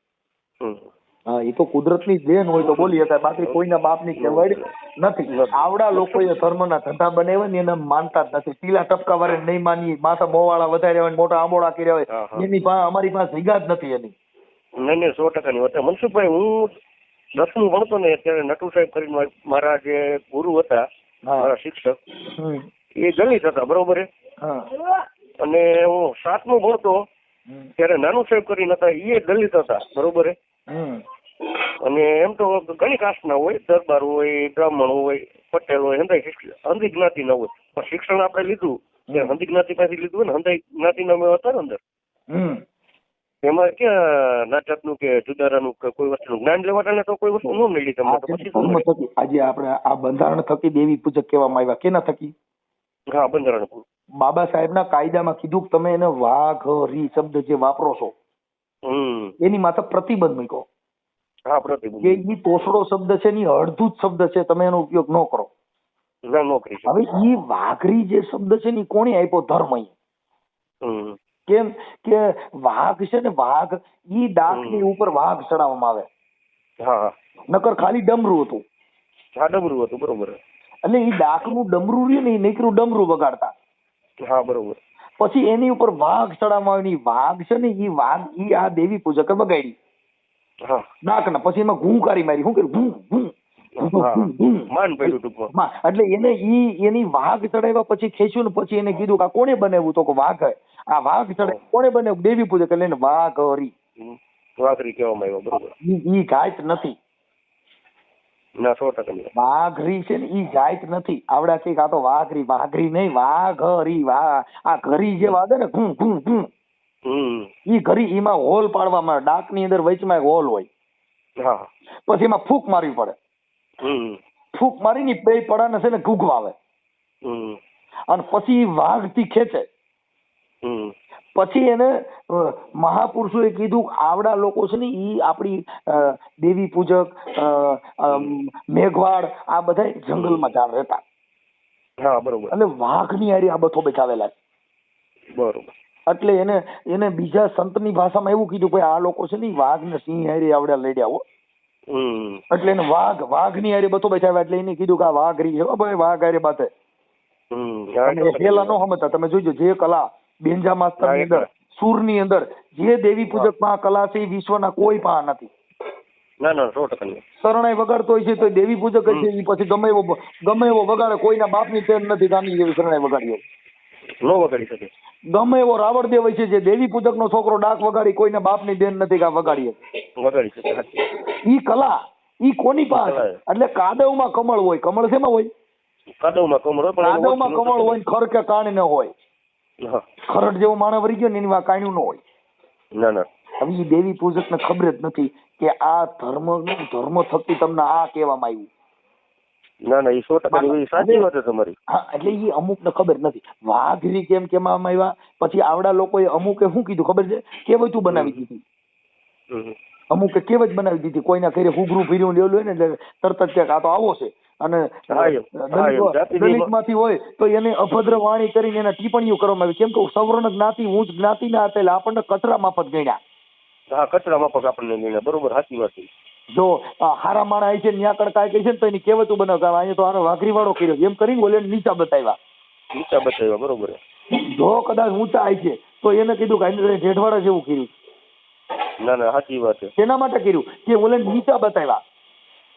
હા, એ તો કુદરતની દેન હોય તો બોલી શકાય, બાકી કોઈના બાપની કેવડ નથી. આવડા લોકોએ ધર્મના ધંધા બનાવ્યા ને એને માનતા જ નથી. ટીલા ટપકા વાળે નહીં માની, માથા મોવાળા વધાર્યા હોય, મોટા આંબોળા કર્યા હોય, એની પાસે અમારી પાસે જગ્યા જ નથી એની. નહીં 100%ની વાત. મનસુખભાઈ, હું 10મું ભણતો ને ત્યારે નટુ સાહેબ કરીને મારા જે ગુરુ હતા, મારા શિક્ષક, એ દલિત હતા, બરોબર. અને હું 7મું ભણતો ત્યારે નાનું સાહેબ કરીને હતા, એ દલિત હતા, બરોબર. અને એમ તો ઘણી કાસ્ટના હોય, દરબાર હોય, બ્રાહ્મણ હોય, પટેલ હોય, હંધી જ્ઞાતિ ના હોય. પણ શિક્ષણ આપણે લીધું હંધી જ્ઞાતિ પાસેથી લીધું ને, હંધી જ્ઞાતિના મેં હતા ને અંદર, એમાં ક્યાં નાટકનું કે જુદારાનું કે કોઈ વસ્તુનું જ્ઞાન લેવાના તો કોઈ વસ્તુ ન મળી તમને. આજે આપણે આ બંધારણ થકી દેવી પૂજક કહેવામાં આવ્યા, કેના થકી? હા, બંધારણ. બાબા સાહેબના કાયદામાં કીધું કે તમે એને વાઘ રી શબ્દ જે વાપરો છો એની માથે પ્રતિબંધ મૂક્યો. હા, પ્રતિબંધ. કે ઈ તોસડો શબ્દ છે ને અડધૂત શબ્દ છે, તમે એનો ઉપયોગ ન કરો. હવે ઈ વાઘરી જે શબ્દ છે ને કોણે આપ્યો? ધર્મ. કેમ કે વાઘ છે ને, વાઘ ઈ ડાકની ઉપર વાઘ ચડાવવામાં આવે. હા, નકર ખાલી ડમરું હતું. હા, ડમરું હતું, બરોબર. એટલે ઈ ડાકનું ડમરું રહ્યું ને, નીકળ્યું ડમરું વગાડતા. હા, બરોબર. પછી એની ઉપર વાઘ ચડાવવામાં આવે. વાઘ છે ને ઈ વાઘ ઈ આ દેવી પૂજકે બગાડી. હા, નાક ના પછી એમાં ઘૂંકારી મારી. શું કર્યું? માન પડ્યું ટૂંકમાં. એટલે એને ઈ એની વાઘ ચડાવ્યા પછી ખેંચ્યું ને પછી એને કીધું કે આ કોને બનાવ્યું? તો કે વાઘ. આ વાઘ ચડાવ્યું કોને બનાવ્યું? દેવી પૂજક. એટલે એને વાઘરી. વાઘરી કહેવામાં આવ્યો, બરોબર. ઈ જાત નથી. ના, 100%. વાઘરી છે ને ઈ જાત નથી. આવડા કઈક આ તો વાઘરી, વાઘરી નહીં, વાઘરી. આ ઘરી જે વાગે ને ઘૂં ઘૂં ઘૂં, ઈ ઘરી. એમાં હોલ પાડવામાં, ડાક ની અંદર વચમાં હોલ હોય. હા, પછી એમાં ફૂંક મારવી પડે. ફૂંક મારીને બે પડાને છે ને ઘૂઘવાવે, અને પછી વાઘ થી ખેંચે. પછી એને મહાપુરુષોએ કીધું આવડા લોકો છે ને ઈ આપણી દેવી પૂજક, મેઘવાડ, આ બધા જંગલમાં ચાલ રહેતા. હા, બરોબર. એટલે વાઘની હારી આ બથો બેઠાવેલા, બરોબર. એટલે એને બીજા સંતની ભાષામાં એવું કીધું કે આ લોકો છે ને વાઘ ને સિંહ હારી આવડ્યા લડ્યા હો. એટલે એને વાઘની હારે બતો બેઠાવ્યા એટલે એને કીધું કે આ વાઘ રહી છે ભાઈ, વાઘ હારે બાતે. તમે પેલા નો સમજતા, તમે જોઈજો જે કલા બેન્જા માસ્ટર ની અંદર, સૂર ની અંદર જે દેવી પૂજક માં કલા છે એ વિશ્વના કોઈ પા નથી. ના 100% શરણાઈ વગાડતો હોય છે તો દેવી પૂજક જ છે. એ પછી ગમે એવો વગાડે, કોઈના બાપની તેન નથી ગાની જેવી શરણાઈ વગાડી હોય. નો વગાડી શકે. ગમે એવો રાવણ દેવ હોય છે જે દેવી પૂજક નો છોકરો ડાક વગાડી, કોઈના બાપની દેન નથી કે વગાડીએ. વગાડી શકે. ઈ કલા ઈ કોની પાસે? એટલે કાદવમાં કમળ હોય. કમળ શેમાં હોય? કાદવમાં કમળ હોય. કાદવમાં કમળ હોય, ખર કે કાણ ન હોય. ખરડ જેવો માણસ વરી ગયો ને એની કાણ્યું ન હોય. ના હવે ઈ દેવી પૂજક ને ખબર જ નથી કે આ ધર્મ થકી તમને આ કહેવામાં આવ્યું. ના એ 100% સાચી વાત છે તમારી. હા, એટલે ઈ અમુક ને ખબર નથી. વાઘરી કેમ કહેવામાં આવ્યા, પછી આવડા લોકોએ અમુકે શું કીધું ખબર છે? કેવતું બનાવી દીધી. અમુકે કેવત બનાવી દીધી. કોઈના ઘરે હુગરું ફીર્યું લેલું હોય ને એટલે તરત જ આ તો આવો છે. અને દલિત માંથી હોય તો એને અભદ્ર વાણી કરીને એના ટિપ્પણીઓ કરવામાં આવી. કેમ કે સવર્ણ જ્ઞાતિ ઉચ્ચ જ્ઞાતિ ના હતા એટલે આપણને કચરા માફત ગણ્યા. હા, કચરા માફક આપણને ગણ્યા. બરોબર, સાચી વાત છે. જો હારા માણા આવી છે ન્યા કડકાય કહે છે ને તો એની કેવતું બનાવતા અહીંયા તો આનો વાઘરી વાળો કર્યો એમ કરીને ઓલે નીચા બતાવ્યા. બરોબર. જો કદાચ ઊંચા આવી છે તો એને કીધું કે આને જેઠવાડા જેવું કર્યું. ના સાચી વાત છે. તેના માટે કર્યું કે ઓલે નીચા બતાવ્યા.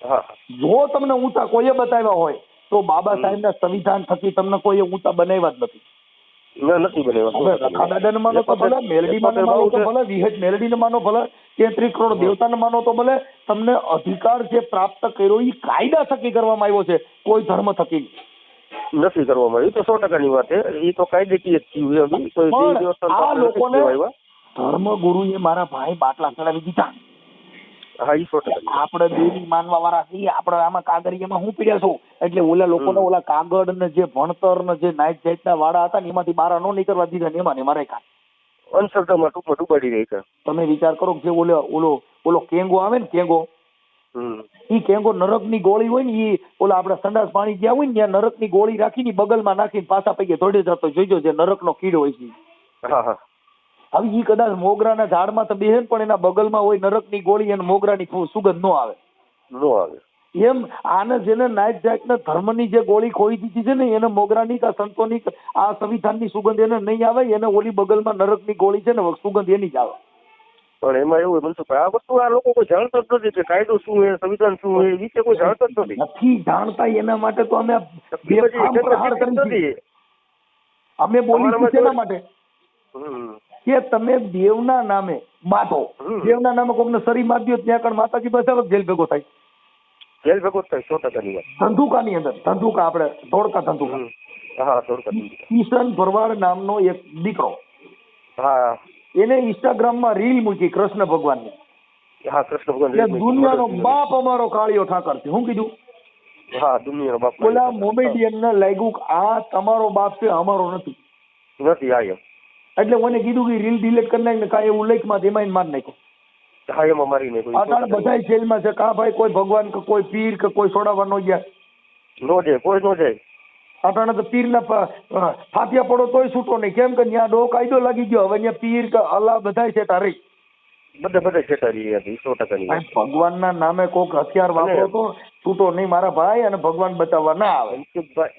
હા, જો તમને ઊંચા કોઈએ બતાવ્યા હોય તો બાબા સાહેબના સંવિધાન થકી તમને કોઈએ ઊંચા બનાવ્યા જ નથી. નથી બનાવ્યા. રખા દાદાને માનો તો ભલે, મેલડી માનો તો ભલે, વિહજ મેલડીને માનો ભલે, 33 કરોડ દેવતાને માનો તો ભલે, તમને અધિકાર જે પ્રાપ્ત કર્યો એ કાયદા થકી કરવામાં આવ્યો છે, કોઈ ધર્મ થકી નથી કરવામાં આવ્યું. તો 100%ની વાત છે. એ તો કાયદેકીય જ થયું. આ લોકોને ધર્મ ગુરુએ મારા ભાઈ બાટલા ચડાવી દીધા. હા, એ 100%. આપણે દેવી માનવા વાળા છીએ. આપણે આમાં કાગળિયામાં હું પીડ્યા છું એટલે ઓલા લોકોને ઓલા કાગળ ને જે ભણતર ને જે નાઈટ જાતના વાળા હતા ને એમાંથી બહાર ન નીકળવા દીધા ને એમાં મારે કા અંધશ્રદ્ધામાં ટૂંકમાં ડૂબાડી રહી છે. તમે વિચાર કરો કે જે ઓલો કેંગો આવે ને, કેંગો, ઈ કેંગો નરકની ગોળી હોય ને, ઈ ઓલા આપડે સંડાસ પાણી ગયા હોય ને ત્યાં નરકની ગોળી રાખીને બગલમાં નાખીને પાછા પૈકી દોડી જતો જોઈજો, જે નરકનો કીડો હોય છે. હા. હવે ઈ કદાચ મોગરાના ઝાડમાં તો બેહે પણ એના બગલમાં હોય નરકની ગોળી અને મોગરાની સુગંધ નો આવે. એમ આને જેને નાઈટ જાતના ધર્મની જે ગોળી ખોઈ દીધી છે ને એને મોગરાની કે સંતોની આ સંવિધાનની સુગંધ એને નહીં આવે. એને ઓલી બગલમાં નરકની ગોળી છે ને સુગંધ એની જ આવે. પણ એમાં એવું મનસુખભાઈ, આ વસ્તુ આ લોકો કોઈ જાણતા જ નથી કે કાયદો શું છે, સંવિધાન શું છે, એ વિશે કોઈ જાણતા જ નથી જાણતા. એના માટે તો અમે અમે બોલી શેના માટે કે તમે દેવના નામે બાંધો, દેવના નામે કોકને શરી મારી દો ત્યાં કણ માતાજી બચાવે જેલ ભેગો થાય. જેલ ભેગો થાય 100%ની વાત. ધંધુકાની અંદર, ધંધુકા આપણે ધોળકા ધંધુકા, હા ધોળકા, કિશન ભરવાડ નામનો એક દીકરો, હા, એને ઇન્સ્ટાગ્રામમાં રીલ મૂકી કૃષ્ણ ભગવાનની. હા, કૃષ્ણ ભગવાન દુનિયાનો બાપ અમારો કાળિયો ઠાકર છે. શું કીધું? હા, દુનિયાનો બાપ. ઓલા મોમેડિયન ને લાગ્યું આ તમારો બાપ છે, અમારો નથી. હા, એટલે મને કીધું કે રીલ ડિલીટ કરી નાખ ને કાંઈ એવું લેખમાં એમાં મારી નાખ્યો. હા, એમાં મારી નાખ્યો. અટાણે બધા જેલમાં છે. કા ભાઈ કોઈ ભગવાન કે કોઈ પીર કે કોઈ છોડાવવા નો ગયા? નો જાય, કોઈ નો જાય. અટાણે તો પીર ના ફાતિયા પડો તોય છૂટો નહીં. કેમ કે ત્યાં ડો કાયદો લાગી ગયો. હવે ત્યાં પીર કે અલ્લાહ બધા છે તારી બધા છેટારી હતી. 100%. ભગવાનના નામે કોક હથિયાર વાપરો તો છૂટો નહીં મારા ભાઈ, અને ભગવાન બચાવવા ના આવે.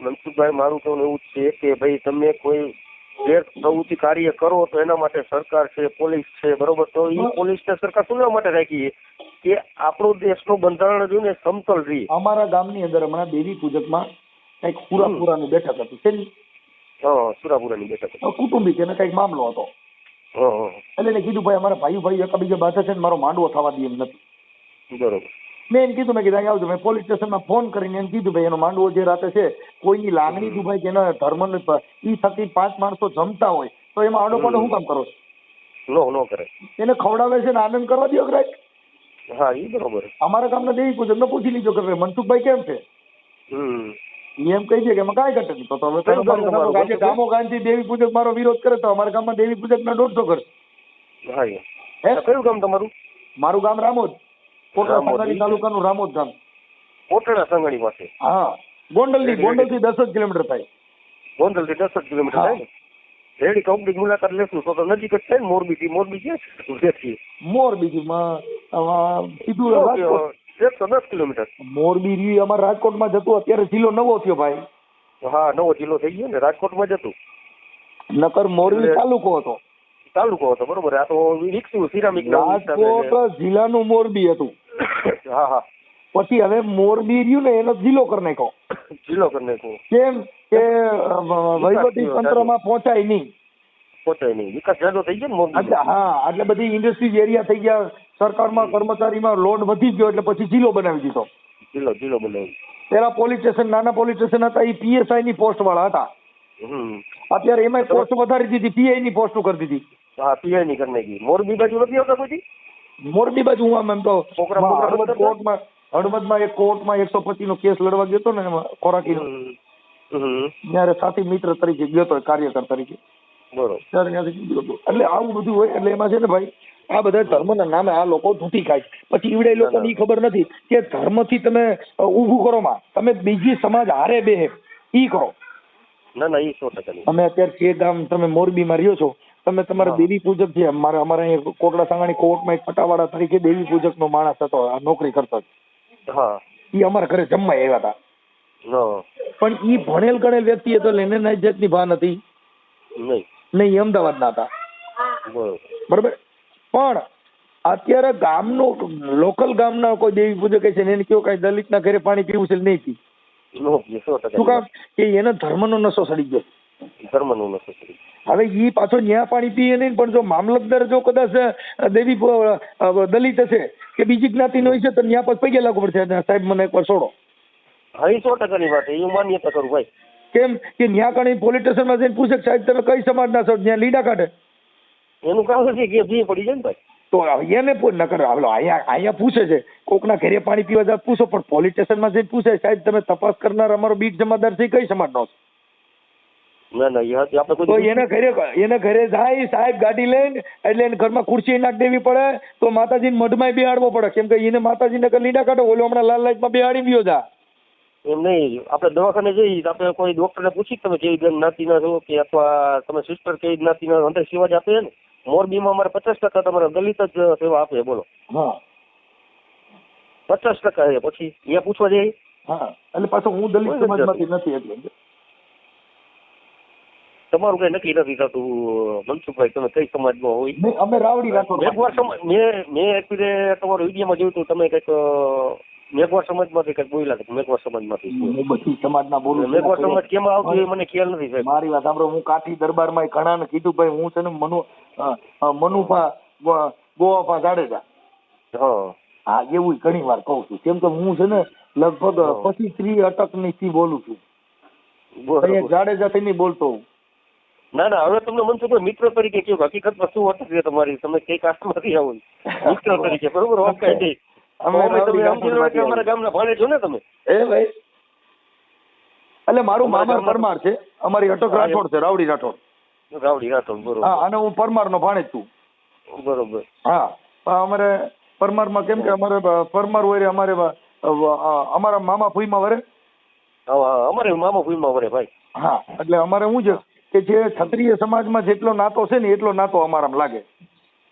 મનસુખભાઈ, મારું કહેવું એવું છે કે ભાઈ તમે કોઈ ગેર પ્રવૃત્તિ કાર્ય કરો તો એના માટે સરકાર છે, પોલીસ છે, બરોબર. તો એ પોલીસને સરકાર શું માટે રાખી કે આપણો દેશનું બંધારણ જોઈને સમતલ રહી. અમારા ગામની અંદર હમણાં દેવી પૂજકમાં કઈક સુરાપુરાની બેઠક હતી. શેની? સુરાપુરાની બેઠક. કુટુંબિક એને કઈક મામલો હતો. એટલે એને કીધું ભાઈ અમારા ભાઈ એકબીજા બાધા છે ને મારો માંડવો થવા દે એમ નથી. બરોબર. મેં એમ કીધું, મેં કીધું આવજો. મેં પોલીસ સ્ટેશનમાં ફોન કરીને એમ કીધું ભાઈ એનો માંડવો જે રાતે છે કોઈની લાગણી દુભાઈ કે એના ધર્મ ઈ થકી 5 માણસો જમતા હોય તો એમાં આડોપાડો શું કામ કરો છો? નો કરે. એને ખવડાવે છે ને આનંદ કરવા દો. રાઈટ. હા, એ બરોબર. અમારા ગામના દેવી પૂજક ને પૂછી લીધો કે મનસુખભાઈ કેમ છે? એમ કહી દે કે એમાં કાંઈ ઘટે નહીં. તો હવે ગામો ગામથી દેવી પૂજક મારો વિરોધ કરે તો અમારા ગામમાં દેવી પૂજક ના 150 કરશે. હા, કયું ગામ તમારું? મારું ગામ રામોદ, કોટડા સંગાડી તાલુકાનું રામોદ ગામ. કોટડા સંગાડી પાસે? હા, ગોંડલ થી 10 જ કિલોમીટર થાય. ગોંડલ થી 10 જ કિલોમીટર થાય ને? રેડી કંપની મુલાકાત લેશું તો નજીક જ થાય ને. મોરબી થી ક્યાં? મોરબી થી માં સીધું 110 કિલોમીટર. મોરબી રહ્યું એ અમારા રાજકોટમાં જતું, અત્યારે જિલ્લો નવો થયો ભાઈ. હા, નવો જિલ્લો થઈ ગયો ને, રાજકોટમાં જ હતું. નકર મોરબી તાલુકો હતો. તાલુકો હતો, બરોબર. આ તો વિકસ્યું સિરામિક. રાજકોટ જિલ્લાનું મોરબી હતું. હા હા. પછી હવે મોરબી રહ્યું ને એનો જિલ્લો કરી નાખ્યો. જિલ્લો કરી નાખ્યો. કેમ કે વહીવટી તંત્રમાં પહોંચાય નહીં. પહોંચાય નહીં, વિકાસ જાજો થઈ ગયો ને મોરબી. એટલે હા, એટલે બધી ઇન્ડસ્ટ્રીઝ એરિયા થઈ ગયા, સરકારમાં કર્મચારીમાં લોડ વધી ગયો એટલે પછી જિલ્લો બનાવી દીધો. જિલ્લો બનાવી. પેલા પોલીસ સ્ટેશન, નાના પોલીસ સ્ટેશન હતા, એ PSI ની પોસ્ટ વાળા હતા. અત્યારે એમાં પોસ્ટ વધારી દીધી, PI ની પોસ્ટ કરી દીધી. હા, PI ની કરી નાખી. મોરબી બાજુ નથી આવતા કોઈ? મોરબી બાજુ હું એમ તો કોર્ટમાં, હળવદમાં એક કોર્ટમાં 125 નો કેસ લડવા ગયો હતો ને, એમાં ખોરાકીનો, ત્યારે સાથી મિત્ર તરીકે ગયો હતો, કાર્યકર તરીકે. બરોબર. ત્યારે ત્યાંથી નીકળ્યો હતો. એટલે આવું બધું હોય. એટલે એમાં છે ને ભાઈ, આ બધા ધર્મના નામે આ લોકો તૂટી ખાય. પછી ઈવડે લોકોને ઈ ખબર નથી કે ધર્મથી તમે ઊભું કરો માં, તમે બીજી સમાજ હારે બેહે ઈ કરો. ના, ઈ 100%. અમે અત્યારે જે ગામ, તમે મોરબીમાં રહ્યો છો, તમે તમારા દેવી પૂજક છે, અમારા અહીંયા કોટડા સાંગાણી કોર્ટમાં એક પટાવાળા તરીકે દેવી પૂજક નો માણસ હતો, આ નોકરી કરતો. હા. ઈ અમારા ઘરે જમવા આવ્યા હતા. પણ ઈ ભણેલ ગણેલ વ્યક્તિ હતો, એને ના જાતની ભાન હતી નહીં, અમદાવાદના હતા. બરોબર. પણ અત્યારે ગામનો લોકલ ગામના કોઈ દેવી પૂજક છે ને એને કયો કઈ દલિતના ઘરે પાણી પીવું છે નહીં પી. શું કામ કે એને ધર્મનો નશો સડી ગયો. ધર્મનો નશો સડી. હવે ઈ પાછો ન્યા પાણી પીએ નહીં, પણ જો મામલતદાર જો કદાચ દેવી દલિત હશે કે બીજી જ્ઞાતિનો હોય છે તો ન્યા પછી પગે લાગવું પડશે, સાહેબ મને એકવાર છોડો. હા, એ 100% ની વાત, એ માન્યતા કરું ભાઈ. કેમ કે ન્યા કણી પોલીસ સ્ટેશનમાં જઈને પૂછે સાહેબ તમે કઈ સમાજના છો, ત્યાં લીડા કાઢે. એનું કામ છે કે ભી પડી જાય ને ભાઈ. તો એને ન કરે. અહીંયા પૂછે છે, કોકના ઘરે પાણી પીવા જાય પૂછો, પણ પોલીસ સ્ટેશનમાં જઈને પૂછે સાહેબ તમે તપાસ કરનાર અમારો બીટ જમાદાર છે કઈ સમાજનો છે. તો એના ઘરે જાય સાહેબ ગાડી લઈને, એટલે એને ઘરમાં ખુરશી નાખ દેવી પડે, તો માતાજીને મઢમાં બેહાડવો પડે. કેમ કે એને માતાજીને લીડા કાઢો, ઓલો હમણાં લાલ લાઈટમાં બેહાડી ગયો જા. એમ નહીં, આપણે દવાખાને જઈએ આપણે કોઈ ડોક્ટરને પૂછી તમે કેવી જ્ઞાતિના છો, કે અથવા તમે સિસ્ટર કેવી જ્ઞાતિના, અંદર સેવા જ આપે ને. મોરબીમાં અમારે 50% તમારે દલિત જ સેવા આપે. બોલો. હા, 50% છે. પછી અહીંયા પૂછવા જઈએ. હા, એટલે પાછો હું દલિત સમાજમાંથી નથી, એટલે તમારું કઈ નક્કી નથી થતું મનસુખભાઈ, તમે કઈ સમાજમાં હોય. અમે રાવડી રાખો. મેં એકવાર તમારો વિડીયોમાં જોયું હતું, તમે કઈક મેઘવાર સમાજમાંથી કઈક બોલ્યા હતા. મેઘવાર સમાજમાંથી બધી સમાજના બોલું. મેઘવાર સમાજ કેમ આવતું એ મને ખ્યાલ નથી સાહેબ. મારી વાત સાંભળો, હું કાઠી દરબારમાં ઘણાને કીધું ભાઈ હું છે ને મનુભા ગોવાપા જાડેજા. હા, એવું ઘણી વાર કહું છું. કેમ કે હું છે ને લગભગ 25-30 અટકની થી બોલું છું. જાડેજા થી નહીં બોલતો હું. ના, હવે તમને મનસુખભાઈ મિત્ર તરીકે કેવું, હકીકતમાં શું અટક છે તમારી, તમે કઈ કાસ્ટમાંથી આવો મિત્ર તરીકે, બરોબર વાત કઈ નહીં. અમારા ગામના ભાણે છો ને તમે? એ ભાઈ, એટલે મારું મામા પરમાર છે, અમારી અટક રાઠોડ છે, રાવડી રાઠોડ. બરોબર. હા, અને હું પરમાર નો ભાણે જ છું. બરોબર. હા, અમારે પરમારમાં કેમ કે અમારે પરમાર હોય અમારે અમારા મામા ફૂઈમાં વરે. અમારે મામા ફૂઈમાં વરે ભાઈ. હા, એટલે અમારે શું છે કે જે ક્ષત્રિય સમાજમાં જેટલો નાતો છે ને એટલો નાતો અમારામાં લાગે.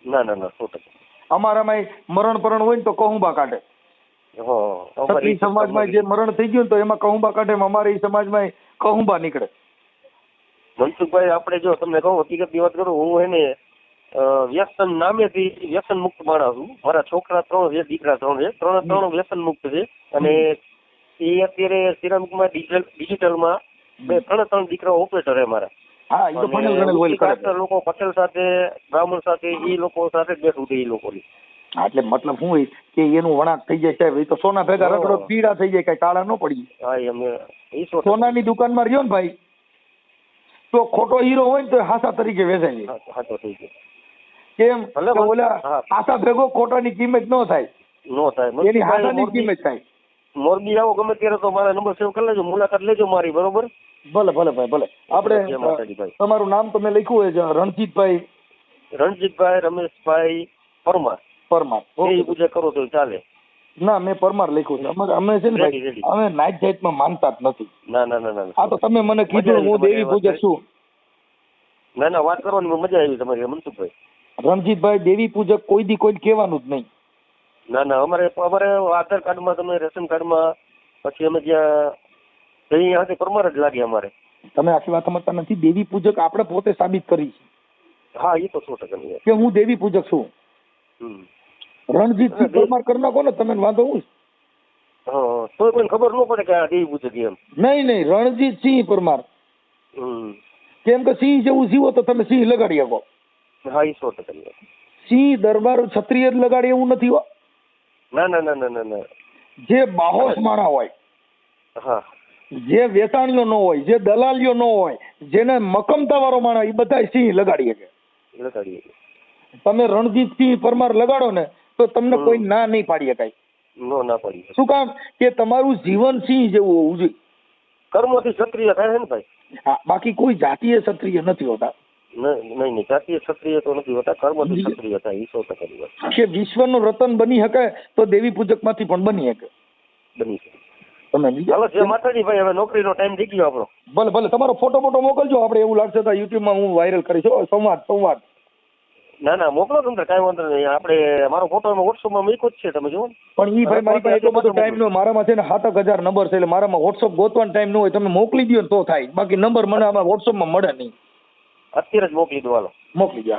ના 100%. અમારામાં મરણ પરણ હોય ને તો કહુંબા કાઢે. ક્ષત્રિય સમાજમાં જે મરણ થઈ ગયું તો એમાં કહુંબા કાઢે, અમારે એ સમાજમાં કહુંબા નીકળે. મનસુખભાઈ, આપણે જો તમને કહું હકીકતની વાત કરું, હું એને વ્યસન નામેથી વ્યસન મુક્ત માણસ છું. મારા છોકરા 3 છે, દીકરા 3 છે, ત્રણ વ્યસન મુક્ત છે. અને એ અત્યારે સિરામિકમાં ડિજિટલમાં 3 દીકરા ઓપરેટર છે મારા. હા, એ તો ભણેલ લોકો પટેલ સાથે, બ્રાહ્મણ સાથે, એ લોકો સાથે બેઠું છે એ લોકોની. એટલે મતલબ શું હોય કે એનું વણાટ થઈ જાય સાહેબ, એ તો સોના ભેગા રગડો પીડા થઈ જાય, કઈ કાળા ન પડી. હા, અમે સોનાની દુકાનમાં રહ્યો ને ભાઈ તો ખોટો હીરો હોય ને તો હાસા તરીકે વેચાય જાય. હાચો થઈ ગયો. કેમ ઓલા હાસા ભેગો ખોટાની કિંમત ન થાય, એની હાસાની કિંમત થાય. મોરબી આવો ગમે ત્યારે તો મારા નંબર સેવ કરી લેજો, મુલાકાત લેજો મારી. બરોબર. ભલે ભાઈ, ભલે. આપણે તમારું નામ તમે લખ્યું હોય રણજીતભાઈ રમેશભાઈ પરમાર. એ પૂજા કરો તો ચાલે. ના, મેં પરમાર લખ્યું છે. અમે છે ને ભાઈ, અમે નાઈટ જાતમાં માનતા જ નથી. ના. આ તો તમે મને કીધું હું દેવી પૂજક છું. ના, વાત કરવાની મજા આવી તમારી મનસુખભાઈ. રણજીતભાઈ દેવી પૂજક કોઈ દી કોઈ કહેવાનું જ નહીં. ના ના અમારે આધાર કાર્ડમાં તમે રેશન કાર્ડમાં પછી અમે જ્યાં ત્યાંથી પરમાર જ લાગે અમારે. તમે આખી વાત સમજતા નથી. દેવી પૂજક આપણે પોતે સાબિત કરી છે. હા એ તો 100% કે હું દેવી પૂજક છું. રણજીતસિંહ પરમાર કરી નાખો ને તમે, વાંધો હું? હા તો કોઈને ખબર ન પડે કે આ દેવી પૂજક એમ. નહીં રણજીતસિંહ પરમાર. કેમ કે સિંહ જેવું જીવો તો તમે સિંહ લગાડી શકો. હા એ 100%. સિંહ દરબાર ક્ષત્રિય જ લગાડે એવું નથી હો. ના ના ના ના ના ના. જે બાહોશ માણા હોય, હા જે વેચાણીઓ ન હોય, જે દલાલીઓ ન હોય, જેને મકમતા વાળો માણા, એ બધા સિંહ લગાડી શકે. લગાડીએ. તમે રણજીતસિંહ પરમાર લગાડો ને તો તમને કોઈ ના નહીં પાડી શકાય. નો ના પડી. શું કામ? કે તમારું જીવન સિંહ જેવું હોવું જોઈએ. કર્મથી ક્ષત્રિય થાય છે ને ભાઈ. હા, બાકી કોઈ જાતીય ક્ષત્રિય નથી હોતા. નહીં જાતીય ક્ષત્રિય તો નથી હોતા, કર્મથી ક્ષત્રિય થાય એ 100% વાત. કે વિશ્વનું રતન બની શકે તો દેવી પૂજક માંથી પણ બની શકે. બની શકે. તમે ચાલો જય માતાજી ભાઈ, હવે નોકરીનો ટાઈમ થઈ ગયો આપણો. ભલે તમારો ફોટો મોકલજો, આપણે એવું લાગશે તો યુટ્યુબમાં હું વાયરલ કરીશ. સંવાદ. ના ના મોકલો તમને, કાંઈ વાંધો નહીં. આપણે મારો ફોટો વોટ્સઅપમાં મૂક્યો જ છે, તમે જુઓ ને. પણ ઈ ભાઈ મારી પાસે એટલો બધો ટાઈમ ન, મારામાં છે ને 7000 નંબર છે, એટલે મારામાં વોટ્સઅપ ગોતવાનો ટાઈમ ન હોય. તમે મોકલી દો તો થાય, બાકી નંબર મને આમાં વોટ્સઅપમાં મળે નહીં. અત્યારે જ મોકલી દો, હાલો મોકલી દો.